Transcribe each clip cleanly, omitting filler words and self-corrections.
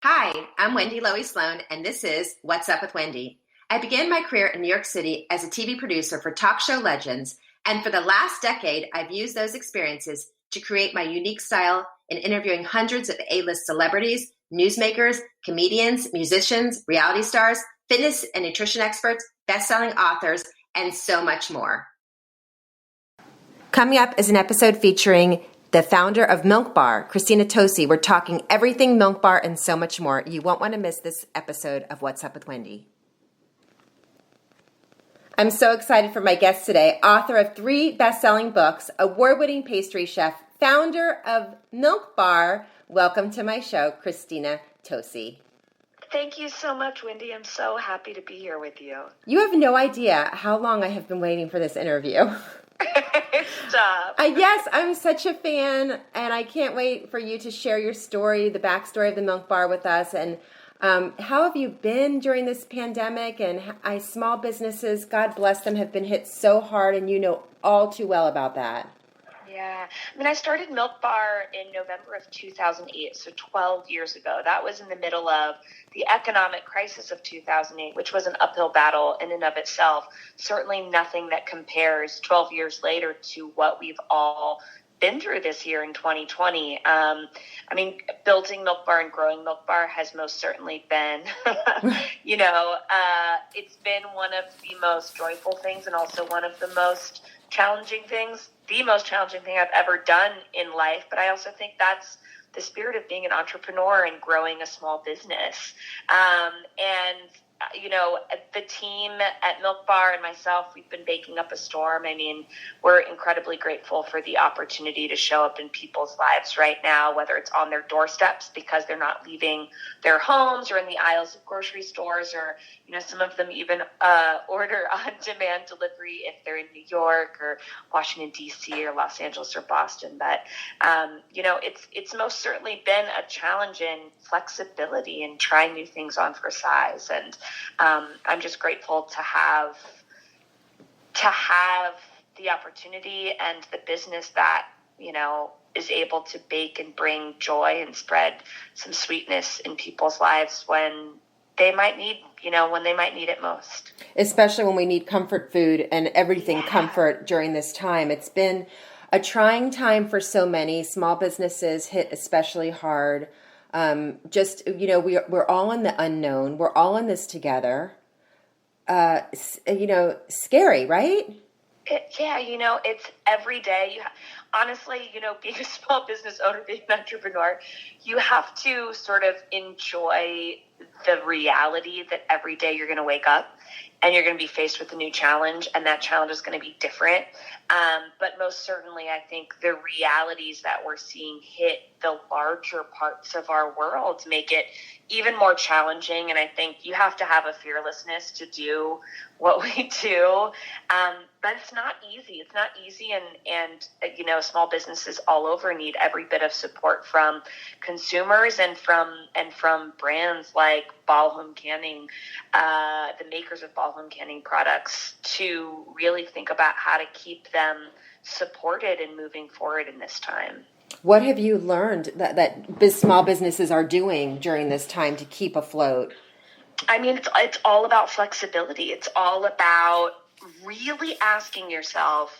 Hi, I'm Wendy Lowy Sloan, and this is What's Up with Wendy. I began my career in New York City as a TV producer for talk show legends, and for the last decade, I've used those experiences to create my unique style in interviewing hundreds of A-list celebrities, newsmakers, comedians, musicians, reality stars, fitness and nutrition experts, best-selling authors, and so much more. Coming up is an episode featuring the founder of Milk Bar, Christina Tosi. We're talking everything Milk Bar and so much more. You won't want to miss this episode of What's Up with Wendy. I'm so excited for my guest today, author of 3 best-selling books, award-winning pastry chef, founder of Milk Bar. Welcome to my show, Christina Tosi. Thank you so much, Wendy. I'm so happy to be here with you. You have no idea how long I have been waiting for this interview. Stop. Yes, I'm such a fan, and I can't wait for you to share your story, the backstory of the Milk Bar with us, and how have you been during this pandemic? And small businesses, God bless them, have been hit so hard, and you know all too well about that. Yeah. I started Milk Bar in November of 2008, so 12 years ago. That was in the middle of the economic crisis of 2008, which was an uphill battle in and of itself. Certainly nothing that compares 12 years later to what we've all been through this year in 2020. Building Milk Bar and growing Milk Bar has most certainly been, it's been one of the most joyful things and also one of the most challenging things, the most challenging thing I've ever done in life. But I also think that's the spirit of being an entrepreneur and growing a small business. The team at Milk Bar and myself, we've been baking up a storm. We're incredibly grateful for the opportunity to show up in people's lives right now, whether it's on their doorsteps because they're not leaving their homes, or in the aisles of grocery stores, or, some of them even order on-demand delivery if they're in New York or Washington, D.C. or Los Angeles or Boston. But, it's most certainly been a challenge in flexibility and trying new things on for size. And I'm just grateful to have the opportunity and the business that, is able to bake and bring joy and spread some sweetness in people's lives when they might need it most. Especially when we need comfort food and everything comfort during this time. It's been a trying time for so many. Small businesses hit especially hard. We're all in the unknown. We're all in this together. Scary, right? It's every day. Honestly, being a small business owner, being an entrepreneur, you have to sort of enjoy the reality that every day you're going to wake up and you're going to be faced with a new challenge, and that challenge is going to be different. But most certainly, I think the realities that we're seeing hit the larger parts of our world make it even more challenging. And I think you have to have a fearlessness to do what we do. But it's not easy. It's not easy. And small businesses all over need every bit of support from consumers and from brands like Ball Home Canning, the makers of Ball Home Canning products, to really think about how to keep them supported and moving forward in this time. What have you learned that small businesses are doing during this time to keep afloat? It's all about flexibility. It's all about really asking yourself,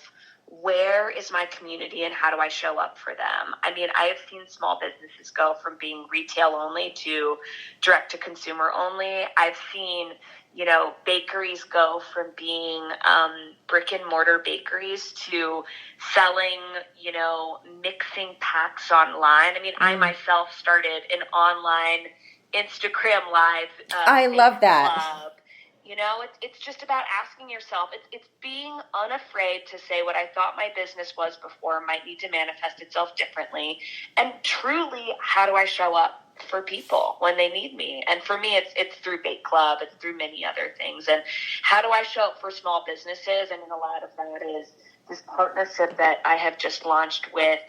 where is my community and how do I show up for them? I have seen small businesses go from being retail only to direct to consumer only. I've seen, bakeries go from being brick and mortar bakeries to selling, mixing packs online. I myself started an online Instagram live. I love that. Club. It's just about asking yourself. It's being unafraid to say what I thought my business was before might need to manifest itself differently. And truly, how do I show up for people when they need me? And for me, it's through Bake Club. It's through many other things. And how do I show up for small businesses? And a lot of that is this partnership that I have just launched with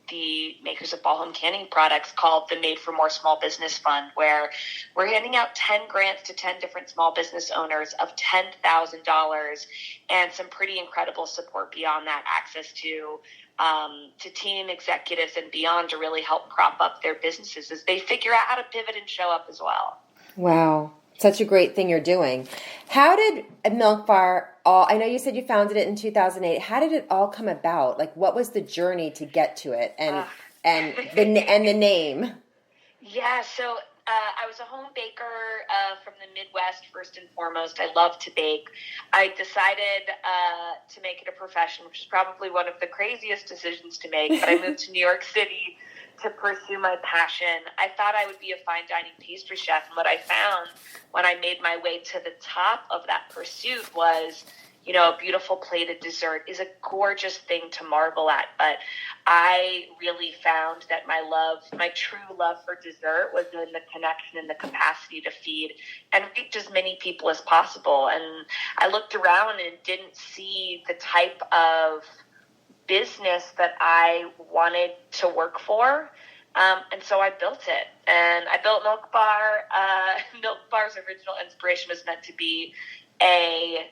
the makers of Ball Home Canning products called the Made for More Small Business Fund, where we're handing out 10 grants to 10 different small business owners of $10,000 and some pretty incredible support beyond that, access to team executives and beyond to really help prop up their businesses as they figure out how to pivot and show up as well. Wow. Such a great thing you're doing. How did Milk Bar I know you said you founded it in 2008. How did it all come about? Like, what was the journey to get to it and the name? Yeah, so I was a home baker from the Midwest, first and foremost. I love to bake. I decided to make it a profession, which is probably one of the craziest decisions to make, but I moved to New York City to pursue my passion. I thought I would be a fine dining pastry chef, and what I found when I made my way to the top of that pursuit was, a beautiful plated dessert is a gorgeous thing to marvel at, but I really found that my true love for dessert was in the connection and the capacity to feed and reach as many people as possible. And I looked around and didn't see the type of business that I wanted to work for. And so I built it, and I built Milk Bar. Milk Bar's original inspiration was meant to be a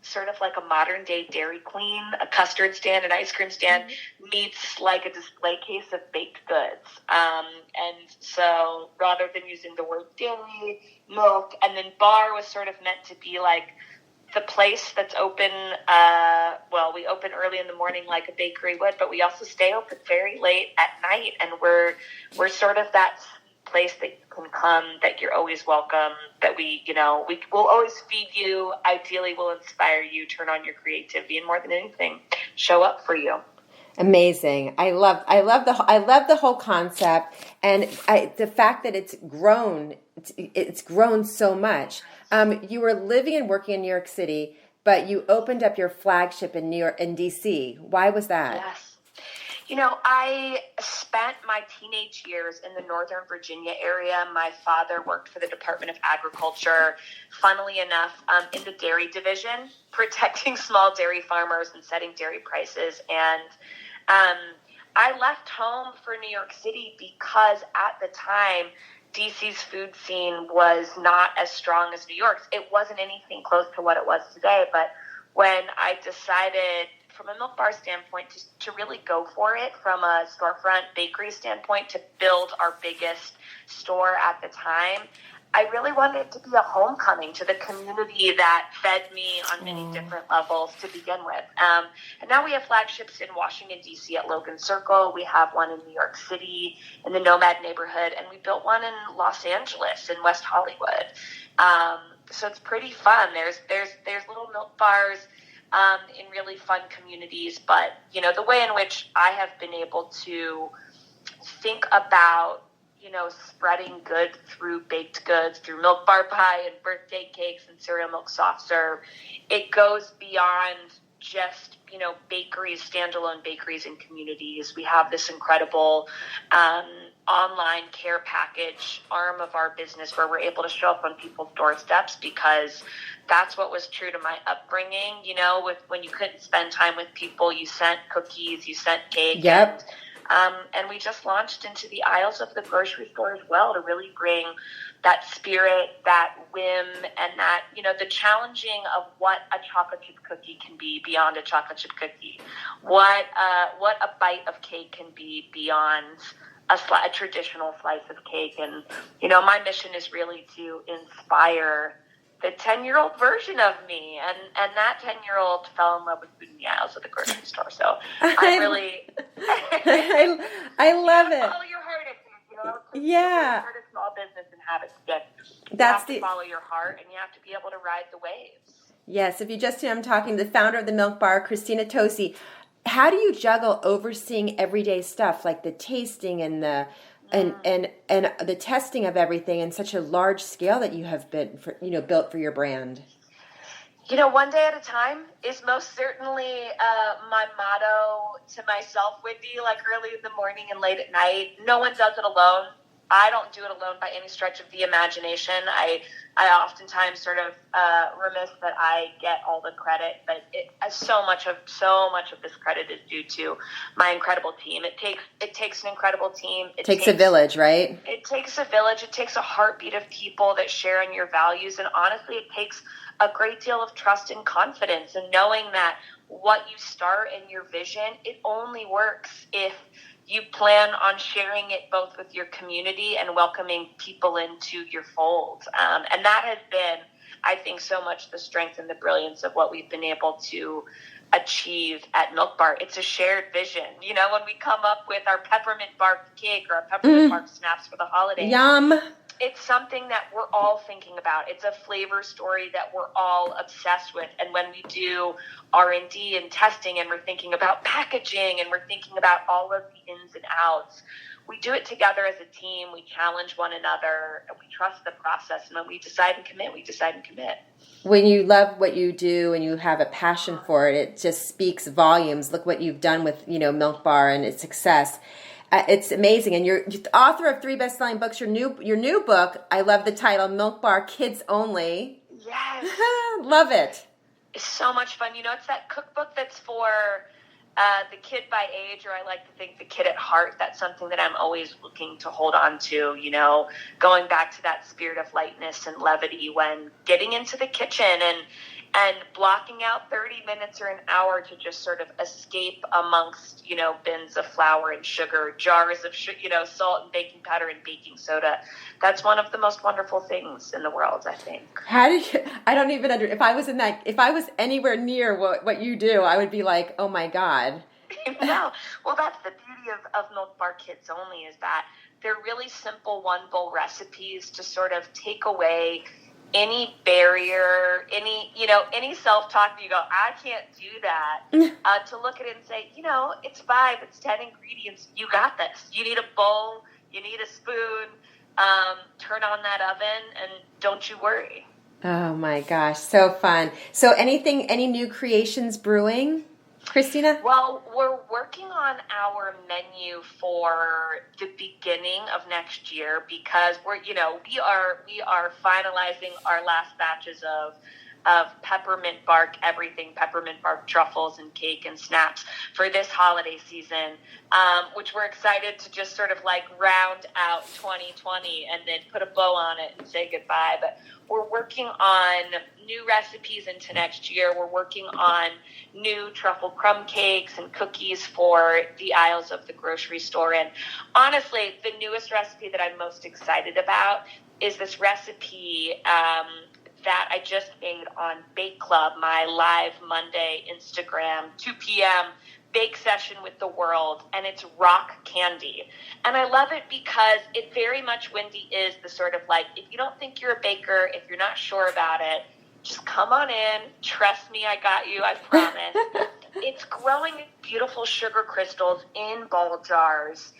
sort of like a modern day Dairy Queen, a custard stand, an ice cream stand, meets like a display case of baked goods. And so rather than using the word dairy, milk, and then bar was sort of meant to be like the place that's open, we open early in the morning like a bakery would, but we also stay open very late at night, and we're sort of that place that you can come, that you're always welcome, that we will always feed you, ideally will inspire you, turn on your creativity, and more than anything, show up for you. Amazing. I love the whole concept, and the fact that it's grown so much. You were living and working in New York City, but you opened up your flagship in DC. Why was that? Yes. I spent my teenage years in the Northern Virginia area. My father worked for the Department of Agriculture, funnily enough, in the dairy division, protecting small dairy farmers and setting dairy prices. And I left home for New York City because at the time, DC's food scene was not as strong as New York's. It wasn't anything close to what it was today, but when I decided from a Milk Bar standpoint to really go for it, from a storefront bakery standpoint to build our biggest store at the time, I really wanted it to be a homecoming to the community that fed me on many different levels to begin with. And now we have flagships in Washington, D.C. at Logan Circle. We have one in New York City in the Nomad neighborhood, and we built one in Los Angeles in West Hollywood. So it's pretty fun. There's little Milk Bars in really fun communities, but the way in which I have been able to think about spreading good through baked goods, through Milk Bar pie and birthday cakes and cereal milk soft serve, it goes beyond just bakeries, standalone bakeries and communities. We have this incredible online care package arm of our business where we're able to show up on people's doorsteps, because that's what was true to my upbringing. With when you couldn't spend time with people, you sent cookies, you sent cake. Yep. And we just launched into the aisles of the grocery store as well to really bring that spirit, that whim, and that, the challenging of what a chocolate chip cookie can be beyond a chocolate chip cookie. What a bite of cake can be beyond a traditional slice of cake. And, my mission is really to inspire the 10-year-old version of me, and that 10-year-old fell in love with food in the aisles of the grocery store. So I really, I love it. Follow your heart, Yeah. Start a small business and have it stick. You That's have to follow your heart, and you have to be able to ride the waves. Yes. If you just I'm talking to the founder of the Milk Bar, Christina Tosi. How do you juggle overseeing everyday stuff like the tasting and the and the testing of everything in such a large scale that you have been built for your brand? One day at a time is most certainly my motto to myself, Wendy, like early in the morning and late at night. No one does it alone. I don't do it alone by any stretch of the imagination. I oftentimes sort of remiss that I get all the credit, but so much of this credit is due to my incredible team. It takes an incredible team. It takes a village, right? It takes a village. It takes a heartbeat of people that share in your values, and honestly, it takes a great deal of trust and confidence, and knowing that what you start in your vision, it only works if you plan on sharing it both with your community and welcoming people into your fold. And that has been, I think, so much the strength and the brilliance of what we've been able to achieve at Milk Bar. It's a shared vision. You know, when we come up with our peppermint bark cake or our peppermint bark snaps for the holidays, yum. It's something that we're all thinking about. It's a flavor story that we're all obsessed with. And when we do R&D and testing, and we're thinking about packaging, and we're thinking about all of the ins and outs, we do it together as a team. We challenge one another, and we trust the process. And when we decide and commit, we decide and commit. When you love what you do and you have a passion for it, it just speaks volumes. Look what you've done with, Milk Bar and its success. It's amazing. And you're the author of 3 best-selling books. Your new book, I love the title, Milk Bar Kids Only. Yes. Love it. It's so much fun. It's that cookbook that's for the kid by age, or I like to think the kid at heart. That's something that I'm always looking to hold on to, going back to that spirit of lightness and levity when getting into the kitchen and blocking out 30 minutes or an hour to just sort of escape amongst, bins of flour and sugar, jars of, salt and baking powder and baking soda. That's one of the most wonderful things in the world, I think. If I was anywhere near what you do, I would be like, oh my God. No. Well, that's the beauty of Milk Bar Kids Only, is that they're really simple one bowl recipes to sort of take away any barrier, any self-talk that you go, I can't do that, to look at it and say, it's 5, it's 10 ingredients. You got this. You need a bowl, you need a spoon, turn on that oven, and don't you worry. Oh my gosh, so fun. So any new creations brewing, Christina? Well, we're working on our menu for the beginning of next year, because we are finalizing our last batches of peppermint bark everything, peppermint bark truffles and cake and snaps for this holiday season, which we're excited to just sort of like round out 2020 and then put a bow on it and say goodbye. But we're working on new recipes into next year. We're working on new truffle crumb cakes and cookies for the aisles of the grocery store. And honestly, the newest recipe that I'm most excited about is this recipe that I just made on Bake Club, my live Monday Instagram, 2 p.m. bake session with the world, and it's rock candy. And I love it because it very much, Wendy, is the sort of like, if you don't think you're a baker, if you're not sure about it, just come on in. Trust me, I got you, I promise. It's growing beautiful sugar crystals in ball jars.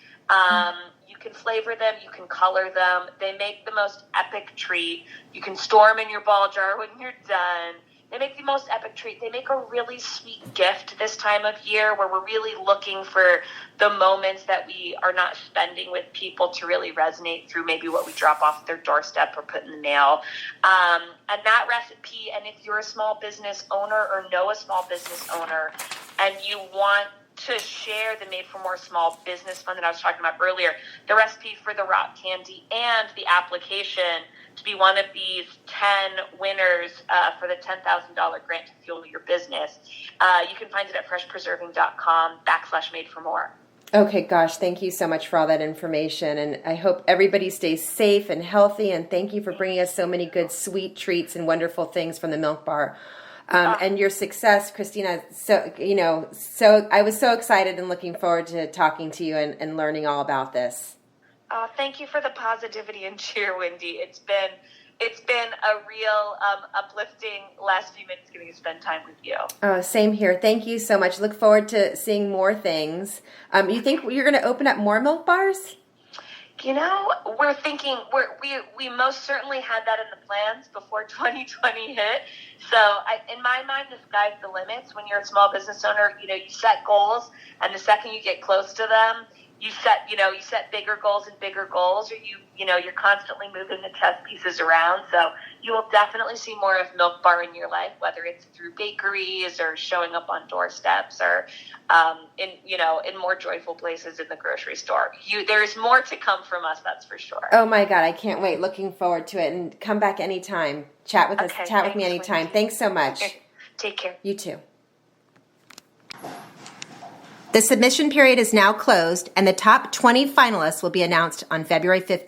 You can flavor them, you can color them. They make the most epic treat. You can store them in your ball jar when you're done. They make the most epic treat. They make a really sweet gift this time of year, where we're really looking for the moments that we are not spending with people to really resonate through maybe what we drop off their doorstep or put in the mail. And that recipe, and if you're a small business owner or know a small business owner and you want to share the Made for More Small Business Fund that I was talking about earlier, the recipe for the rock candy and the application to be one of these 10 winners for the $10,000 grant to fuel your business, you can find it at freshpreserving.com/made-for-more. Okay, gosh, thank you so much for all that information, and I hope everybody stays safe and healthy, and thank you for bringing us so many good sweet treats and wonderful things from the Milk Bar. And your success, Christina. So I was so excited and looking forward to talking to you and learning all about this. Thank you for the positivity and cheer, Wendy. It's been a real uplifting last few minutes getting to spend time with you. Oh, same here. Thank you so much. Look forward to seeing more things. You think you're going to open up more Milk Bars? We're thinking we most certainly had that in the plans before 2020 hit. So in my mind, the sky's the limits. When you're a small business owner, you set goals, and the second you get close to them, you set bigger goals and bigger goals, or you're constantly moving the test pieces around. So you will definitely see more of Milk Bar in your life, whether it's through bakeries or showing up on doorsteps or in more joyful places in the grocery store. There's more to come from us, that's for sure. Oh my God, I can't wait. Looking forward to it, and come back anytime. Chat with me anytime. Wendy. Thanks so much. Okay. Take care. You too. The submission period is now closed, and the top 20 finalists will be announced on February 15th.